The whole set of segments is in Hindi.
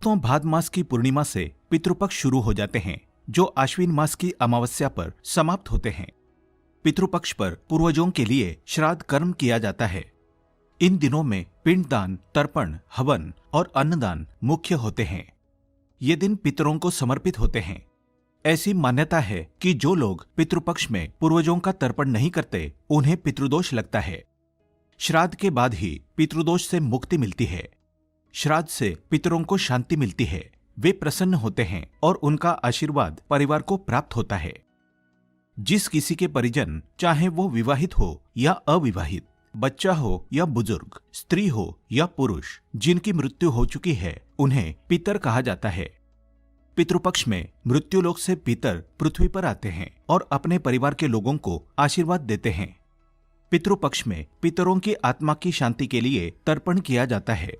तो भाद मास की पूर्णिमा से पितृपक्ष शुरू हो जाते हैं, जो आश्विन मास की अमावस्या पर समाप्त होते हैं। पितृपक्ष पर पूर्वजों के लिए श्राद्ध कर्म किया जाता है। इन दिनों में पिंडदान, तर्पण, हवन और अन्नदान मुख्य होते हैं। ये दिन पितरों को समर्पित होते हैं। ऐसी मान्यता है कि जो लोग पितृपक्ष में पूर्वजों का तर्पण नहीं करते, उन्हें पितृदोष लगता है। श्राद्ध के बाद ही पितृदोष से मुक्ति मिलती है। श्राद्ध से पितरों को शांति मिलती है, वे प्रसन्न होते हैं और उनका आशीर्वाद परिवार को प्राप्त होता है। जिस किसी के परिजन, चाहे वो विवाहित हो या अविवाहित, बच्चा हो या बुजुर्ग, स्त्री हो या पुरुष, जिनकी मृत्यु हो चुकी है, उन्हें पितर कहा जाता है। पितृपक्ष में मृत्युलोक से पितर पृथ्वी पर आते हैं और अपने परिवार के लोगों को आशीर्वाद देते हैं। पितृपक्ष में पितरों की आत्मा की शांति के लिए तर्पण किया जाता है।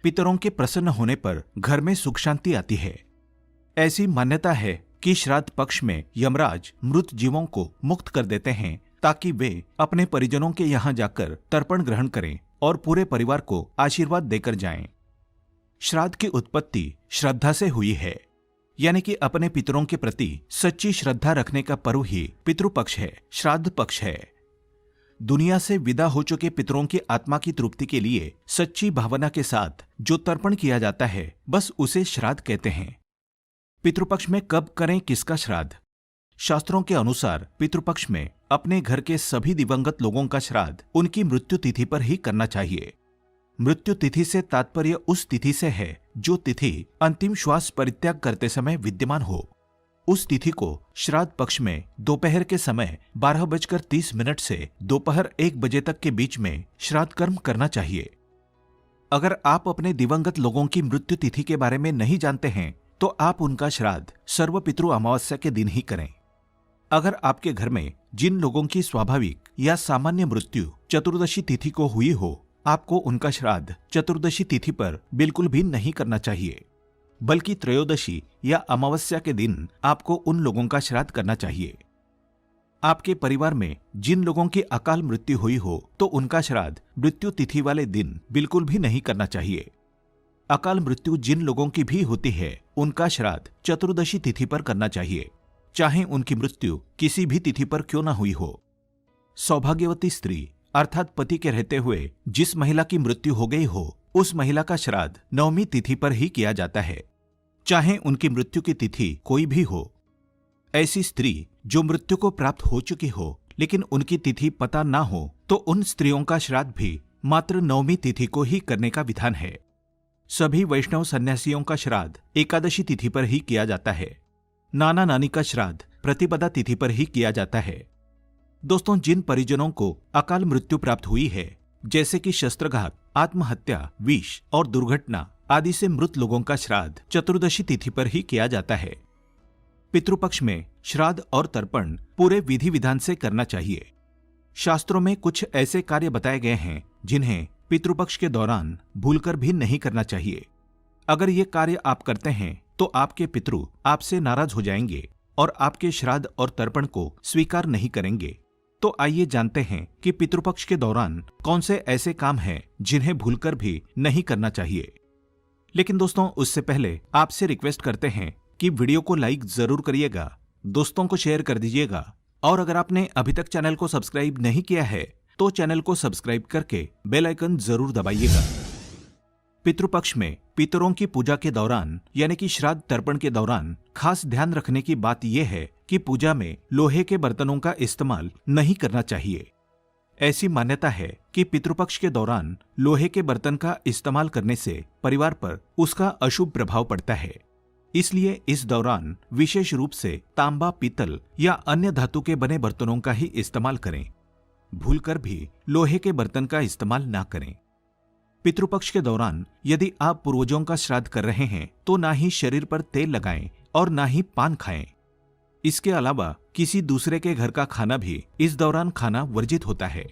पितरों के प्रसन्न होने पर घर में सुख शांति आती है। ऐसी मान्यता है कि श्राद्ध पक्ष में यमराज मृत जीवों को मुक्त कर देते हैं, ताकि वे अपने परिजनों के यहाँ जाकर तर्पण ग्रहण करें और पूरे परिवार को आशीर्वाद देकर जाएं। श्राद्ध की उत्पत्ति श्रद्धा से हुई है, यानी कि अपने पितरों के प्रति सच्ची श्रद्धा रखने का पर्व ही पितृपक्ष है, श्राद्ध पक्ष है। दुनिया से विदा हो चुके पितरों की आत्मा की तृप्ति के लिए सच्ची भावना के साथ जो तर्पण किया जाता है, बस उसे श्राद्ध कहते हैं। पितृपक्ष में कब करें किसका श्राद्ध? शास्त्रों के अनुसार पितृपक्ष में अपने घर के सभी दिवंगत लोगों का श्राद्ध उनकी मृत्यु तिथि पर ही करना चाहिए। मृत्यु तिथि से तात्पर्य उस तिथि से है जो तिथि अंतिम श्वास परित्याग करते समय विद्यमान हो। उस तिथि को श्राद्ध पक्ष में दोपहर के समय 12:30 से दोपहर 1 बजे तक के बीच में श्राद्ध कर्म करना चाहिए। अगर आप अपने दिवंगत लोगों की मृत्यु तिथि के बारे में नहीं जानते हैं, तो आप उनका श्राद्ध सर्वपितृ अमावस्या के दिन ही करें। अगर आपके घर में जिन लोगों की स्वाभाविक या सामान्य मृत्यु चतुर्दशी तिथि को हुई हो, आपको उनका श्राद्ध चतुर्दशी तिथि पर बिल्कुल भी नहीं करना चाहिए, बल्कि त्रयोदशी या अमावस्या के दिन आपको उन लोगों का श्राद्ध करना चाहिए। आपके परिवार में जिन लोगों की अकाल मृत्यु हुई हो, तो उनका श्राद्ध मृत्यु तिथि वाले दिन बिल्कुल भी नहीं करना चाहिए। अकाल मृत्यु जिन लोगों की भी होती है, उनका श्राद्ध चतुर्दशी तिथि पर करना चाहिए, चाहे उनकी मृत्यु किसी भी तिथि पर क्यों न हुई हो। सौभाग्यवती स्त्री अर्थात पति के रहते हुए जिस महिला की मृत्यु हो गई हो, उस महिला का श्राद्ध नवमी तिथि पर ही किया जाता है, चाहे उनकी मृत्यु की तिथि कोई भी हो। ऐसी स्त्री जो मृत्यु को प्राप्त हो चुकी हो लेकिन उनकी तिथि पता ना हो, तो उन स्त्रियों का श्राद्ध भी मात्र नवमी तिथि को ही करने का विधान है। सभी वैष्णव सन्यासियों का श्राद्ध एकादशी तिथि पर ही किया जाता है। नाना नानी का श्राद्ध प्रतिपदा तिथि पर ही किया जाता है। दोस्तों, जिन परिजनों को अकाल मृत्यु प्राप्त हुई है, जैसे कि शस्त्रघात, आत्महत्या, विष और दुर्घटना आदि से मृत लोगों का श्राद्ध चतुर्दशी तिथि पर ही किया जाता है। पितृपक्ष में श्राद्ध और तर्पण पूरे विधि विधान से करना चाहिए। शास्त्रों में कुछ ऐसे कार्य बताए गए हैं जिन्हें पितृपक्ष के दौरान भूलकर भी नहीं करना चाहिए। अगर ये कार्य आप करते हैं तो आपके पितृ आपसे नाराज हो जाएंगे और आपके श्राद्ध और तर्पण को स्वीकार नहीं करेंगे। तो आइए जानते हैं कि पितृपक्ष के दौरान कौन से ऐसे काम हैं जिन्हें भूलकर भी नहीं करना चाहिए। लेकिन दोस्तों, उससे पहले आपसे रिक्वेस्ट करते हैं कि वीडियो को लाइक जरूर करिएगा, दोस्तों को शेयर कर दीजिएगा, और अगर आपने अभी तक चैनल को सब्सक्राइब नहीं किया है तो चैनल को सब्सक्राइब करके बेल आइकन जरूर दबाइएगा। पितृपक्ष में पितरों की पूजा के दौरान, यानी कि श्राद्ध तर्पण के दौरान, खास ध्यान रखने की बात यह है कि पूजा में लोहे के बर्तनों का इस्तेमाल नहीं करना चाहिए। ऐसी मान्यता है कि पितृपक्ष के दौरान लोहे के बर्तन का इस्तेमाल करने से परिवार पर उसका अशुभ प्रभाव पड़ता है। इसलिए इस दौरान विशेष रूप से तांबा, पीतल या अन्य धातु के बने बर्तनों का ही इस्तेमाल करें। भूलकर भी लोहे के बर्तन का इस्तेमाल ना करें। पितृपक्ष के दौरान यदि आप पूर्वजों का श्राद्ध कर रहे हैं तो ना ही शरीर पर तेल लगाएं और ना ही पान खाएं। इसके अलावा किसी दूसरे के घर का खाना भी इस दौरान खाना वर्जित होता है।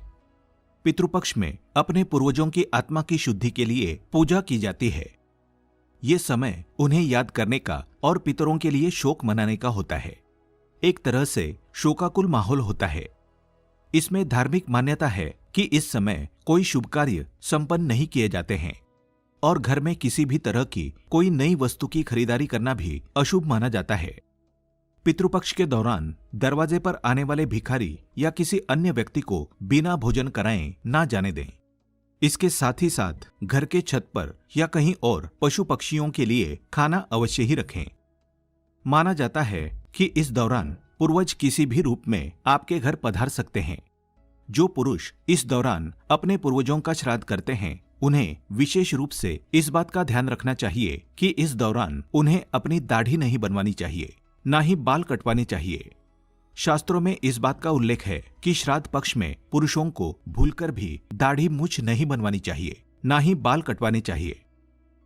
पितृपक्ष में अपने पूर्वजों की आत्मा की शुद्धि के लिए पूजा की जाती है। ये समय उन्हें याद करने का और पितरों के लिए शोक मनाने का होता है। एक तरह से शोकाकुल माहौल होता है। इसमें धार्मिक मान्यता है कि इस समय कोई शुभ कार्य संपन्न नहीं किए जाते हैं। और घर में किसी भी तरह की कोई नई वस्तु की खरीदारी करना भी अशुभ माना जाता है। पितृपक्ष के दौरान दरवाजे पर आने वाले भिखारी या किसी अन्य व्यक्ति को बिना भोजन कराए ना जाने दें। इसके साथ ही साथ घर के छत पर या कहीं और पशु पक्षियों के लिए खाना अवश्य ही रखें। माना जाता है कि इस दौरान पूर्वज किसी भी रूप में आपके घर पधार सकते हैं। जो पुरुष इस दौरान अपने पूर्वजों का श्राद्ध करते हैं, उन्हें विशेष रूप से इस बात का ध्यान रखना चाहिए कि इस दौरान उन्हें अपनी दाढ़ी नहीं बनवानी चाहिए, ना ही बाल कटवाने चाहिए। शास्त्रों में इस बात का उल्लेख है कि श्राद्ध पक्ष में पुरुषों को भूलकर भी दाढ़ी मूछ नहीं बनवानी चाहिए, ना ही बाल कटवाने चाहिए।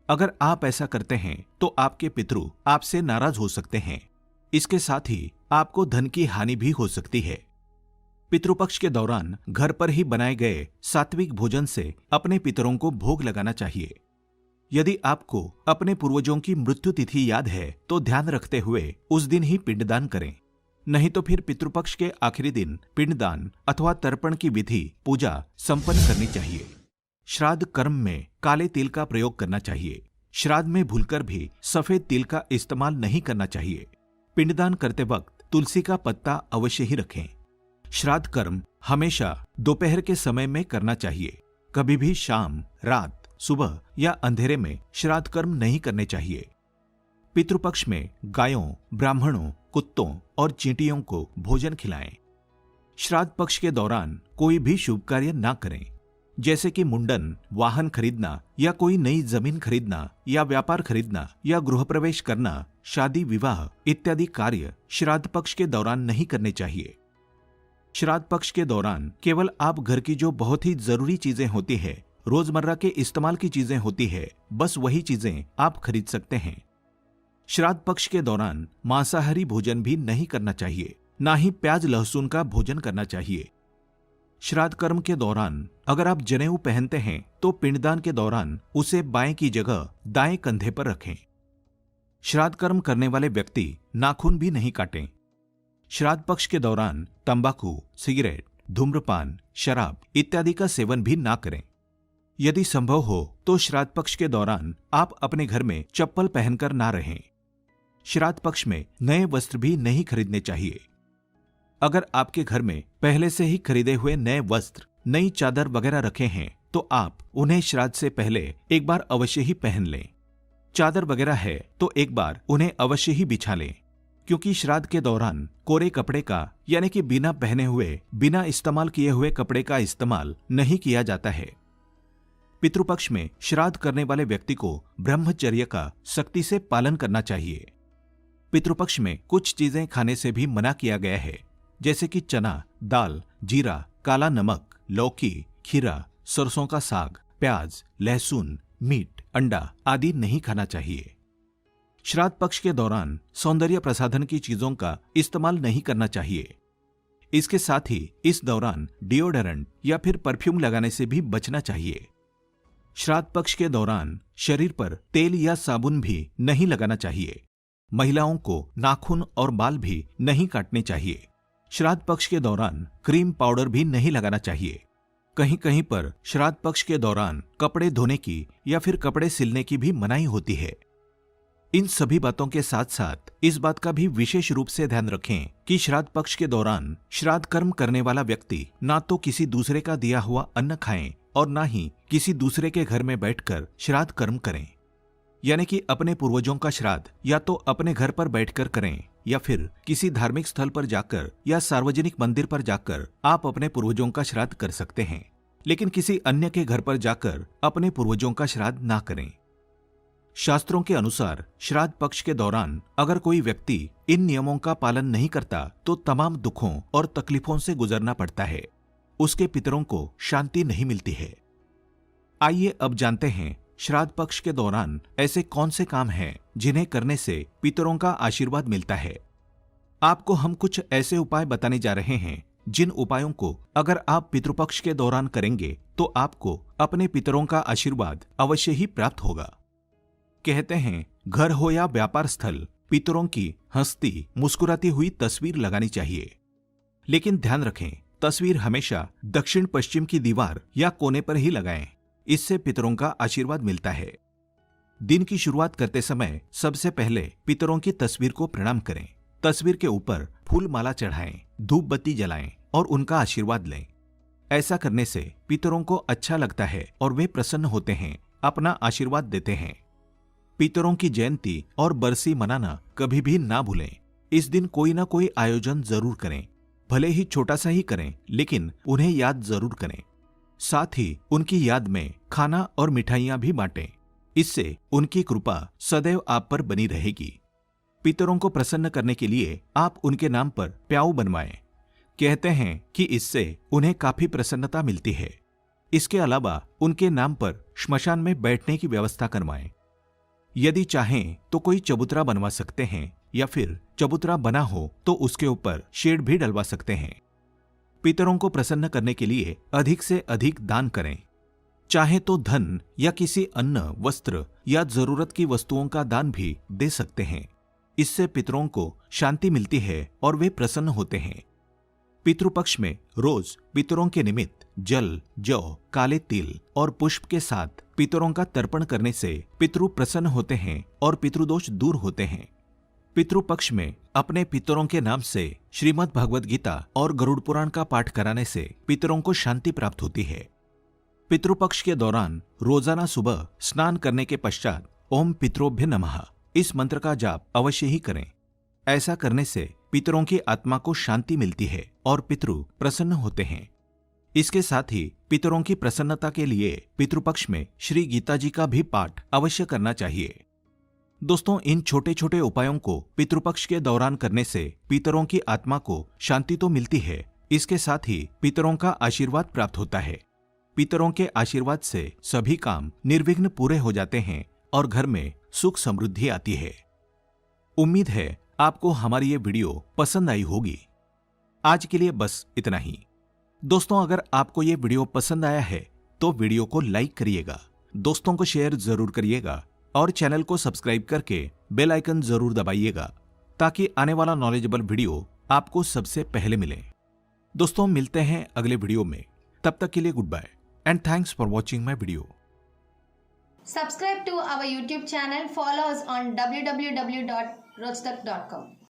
अगर आप ऐसा करते हैं तो आपके पितृ आपसे नाराज हो सकते हैं। इसके साथ ही आपको धन की हानि भी हो सकती है। पितृपक्ष के दौरान घर पर ही बनाए गए सात्विक भोजन से अपने पितरों को भोग लगाना चाहिए। यदि आपको अपने पूर्वजों की मृत्यु तिथि याद है तो ध्यान रखते हुए उस दिन ही पिंडदान करें, नहीं तो फिर पितृपक्ष के आखिरी दिन पिंडदान अथवा तर्पण की विधि पूजा संपन्न करनी चाहिए। श्राद्ध कर्म में काले तिल का प्रयोग करना चाहिए। श्राद्ध में भूलकर भी सफेद तिल का इस्तेमाल नहीं करना चाहिए। पिंडदान करते वक्त तुलसी का पत्ता अवश्य ही रखें। श्राद्ध कर्म हमेशा दोपहर के समय में करना चाहिए। कभी भी शाम, रात, सुबह या अंधेरे में श्राद्ध कर्म नहीं करने चाहिए। पितृपक्ष में गायों, ब्राह्मणों, कुत्तों और चींटियों को भोजन खिलाएं। श्राद्ध पक्ष के दौरान कोई भी शुभ कार्य ना करें, जैसे कि मुंडन, वाहन खरीदना या कोई नई जमीन खरीदना या व्यापार खरीदना या गृह प्रवेश करना, शादी विवाह इत्यादि कार्य श्राद्ध पक्ष के दौरान नहीं करने चाहिए। श्राद्ध पक्ष के दौरान केवल आप घर की जो बहुत ही जरूरी चीजें होती है, रोजमर्रा के इस्तेमाल की चीजें होती है, बस वही चीजें आप खरीद सकते हैं। श्राद्ध पक्ष के दौरान मांसाहारी भोजन भी नहीं करना चाहिए, ना ही प्याज लहसुन का भोजन करना चाहिए। श्राद्ध कर्म के दौरान अगर आप जनेऊ पहनते हैं तो पिंडदान के दौरान उसे बाएं की जगह दाएं कंधे पर रखें। श्राद्ध कर्म करने वाले व्यक्ति नाखून भी नहीं काटें। श्राद्ध पक्ष के दौरान तंबाकू, सिगरेट, धूम्रपान, शराब इत्यादि का सेवन भी ना करें। यदि संभव हो तो श्राद्ध पक्ष के दौरान आप अपने घर में चप्पल पहनकर ना रहें। श्राद्ध पक्ष में नए वस्त्र भी नहीं खरीदने चाहिए। अगर आपके घर में पहले से ही खरीदे हुए नए वस्त्र, नई चादर वगैरह रखे हैं तो आप उन्हें श्राद्ध से पहले एक बार अवश्य ही पहन लें। चादर वगैरह है तो एक बार उन्हें अवश्य ही बिछा लें, क्योंकि श्राद्ध के दौरान कोरे कपड़े का यानी कि बिना पहने हुए, बिना इस्तेमाल किए हुए कपड़े का इस्तेमाल नहीं किया जाता है। पितृपक्ष में श्राद्ध करने वाले व्यक्ति को ब्रह्मचर्य का सख्ती से पालन करना चाहिए। पितृपक्ष में कुछ चीजें खाने से भी मना किया गया है, जैसे कि चना, दाल, जीरा, काला नमक, लौकी, खीरा, सरसों का साग, प्याज, लहसुन, मीट, अंडा आदि नहीं खाना चाहिए। श्राद्ध पक्ष के दौरान सौंदर्य प्रसाधन की चीजों का इस्तेमाल नहीं करना चाहिए। इसके साथ ही इस दौरान डिओडोरेंट या फिर परफ्यूम लगाने से भी बचना चाहिए। श्राद्ध पक्ष के दौरान शरीर पर तेल या साबुन भी नहीं लगाना चाहिए। महिलाओं को नाखून और बाल भी नहीं काटने चाहिए। श्राद्ध पक्ष के दौरान क्रीम पाउडर भी नहीं लगाना चाहिए। कहीं कहीं पर श्राद्ध पक्ष के दौरान कपड़े धोने की या फिर कपड़े सिलने की भी मनाही होती है। इन सभी बातों के साथ साथ इस बात का भी विशेष रूप से ध्यान रखें कि श्राद्ध पक्ष के दौरान श्राद्ध कर्म करने वाला व्यक्ति ना तो किसी दूसरे का दिया हुआ अन्न खाएं और ना ही किसी दूसरे के घर में बैठकर श्राद्ध कर्म करें। यानी कि अपने पूर्वजों का श्राद्ध या तो अपने घर पर बैठकर करें या फिर किसी धार्मिक स्थल पर जाकर या सार्वजनिक मंदिर पर जाकर आप अपने पूर्वजों का श्राद्ध कर सकते हैं, लेकिन किसी अन्य के घर पर जाकर अपने पूर्वजों का श्राद्ध ना करें। शास्त्रों के अनुसार श्राद्ध पक्ष के दौरान अगर कोई व्यक्ति इन नियमों का पालन नहीं करता तो तमाम दुखों और तकलीफों से गुजरना पड़ता है। उसके पितरों को शांति नहीं मिलती है। आइए अब जानते हैं श्राद्ध पक्ष के दौरान ऐसे कौन से काम हैं जिन्हें करने से पितरों का आशीर्वाद मिलता है। आपको हम कुछ ऐसे उपाय बताने जा रहे हैं जिन उपायों को अगर आप पितृपक्ष के दौरान करेंगे तो आपको अपने पितरों का आशीर्वाद अवश्य ही प्राप्त होगा। कहते हैं घर हो या व्यापार स्थल, पितरों की हंसती मुस्कुराती हुई तस्वीर लगानी चाहिए। लेकिन ध्यान रखें, तस्वीर हमेशा दक्षिण पश्चिम की दीवार या कोने पर ही लगाएं। इससे पितरों का आशीर्वाद मिलता है। दिन की शुरुआत करते समय सबसे पहले पितरों की तस्वीर को प्रणाम करें। तस्वीर के ऊपर फूल माला चढ़ाएं, धूप बत्ती जलाएं और उनका आशीर्वाद लें। ऐसा करने से पितरों को अच्छा लगता है और वे प्रसन्न होते हैं, अपना आशीर्वाद देते हैं। पितरों की जयंती और बरसी मनाना कभी भी ना भूलें। इस दिन कोई ना कोई आयोजन जरूर करें, भले ही छोटा सा ही करें, लेकिन उन्हें याद जरूर करें। साथ ही उनकी याद में खाना और मिठाइयां भी बांटें। इससे उनकी कृपा सदैव आप पर बनी रहेगी। पितरों को प्रसन्न करने के लिए आप उनके नाम पर प्याऊ बनवाएं। कहते हैं कि इससे उन्हें काफी प्रसन्नता मिलती है। इसके अलावा उनके नाम पर श्मशान में बैठने की व्यवस्था करवाएं। यदि चाहें तो कोई चबूतरा बनवा सकते हैं, या फिर चबूतरा बना हो तो उसके ऊपर शेड भी डलवा सकते हैं। पितरों को प्रसन्न करने के लिए अधिक से अधिक दान करें। चाहे तो धन या किसी अन्न, वस्त्र या जरूरत की वस्तुओं का दान भी दे सकते हैं। इससे पितरों को शांति मिलती है और वे प्रसन्न होते हैं। पितृपक्ष में रोज पितरों के निमित्त जल, जौ, काले तिल और पुष्प के साथ पितरों का तर्पण करने से पितृ प्रसन्न होते हैं और पितृदोष दूर होते हैं। पितृपक्ष में अपने पितरों के नाम से श्रीमद् भगवद गीता और गरुड़ पुराण का पाठ कराने से पितरों को शांति प्राप्त होती है। पितृपक्ष के दौरान रोजाना सुबह स्नान करने के पश्चात ओम पितरोभ्य नमः इस मंत्र का जाप अवश्य ही करें। ऐसा करने से पितरों की आत्मा को शांति मिलती है और पितृ प्रसन्न होते हैं। इसके साथ ही पितरों की प्रसन्नता के लिए पितृपक्ष में श्री गीता जी का भी पाठ अवश्य करना चाहिए। दोस्तों, इन छोटे छोटे उपायों को पितृपक्ष के दौरान करने से पितरों की आत्मा को शांति तो मिलती है, इसके साथ ही पितरों का आशीर्वाद प्राप्त होता है। पितरों के आशीर्वाद से सभी काम निर्विघ्न पूरे हो जाते हैं और घर में सुख समृद्धि आती है। उम्मीद है आपको हमारी ये वीडियो पसंद आई होगी। आज के लिए बस इतना ही। दोस्तों, अगर आपको ये वीडियो पसंद आया है तो वीडियो को लाइक करिएगा, दोस्तों को शेयर जरूर करिएगा और चैनल को सब्सक्राइब करके बेल आइकन जरूर दबाइएगा ताकि आने वाला नॉलेजेबल वीडियो आपको सबसे पहले मिले। दोस्तों, मिलते हैं अगले वीडियो में। तब तक के लिए goodbye and thanks for watching my video. Subscribe to our YouTube channel. Follow us on www.rochtak.com.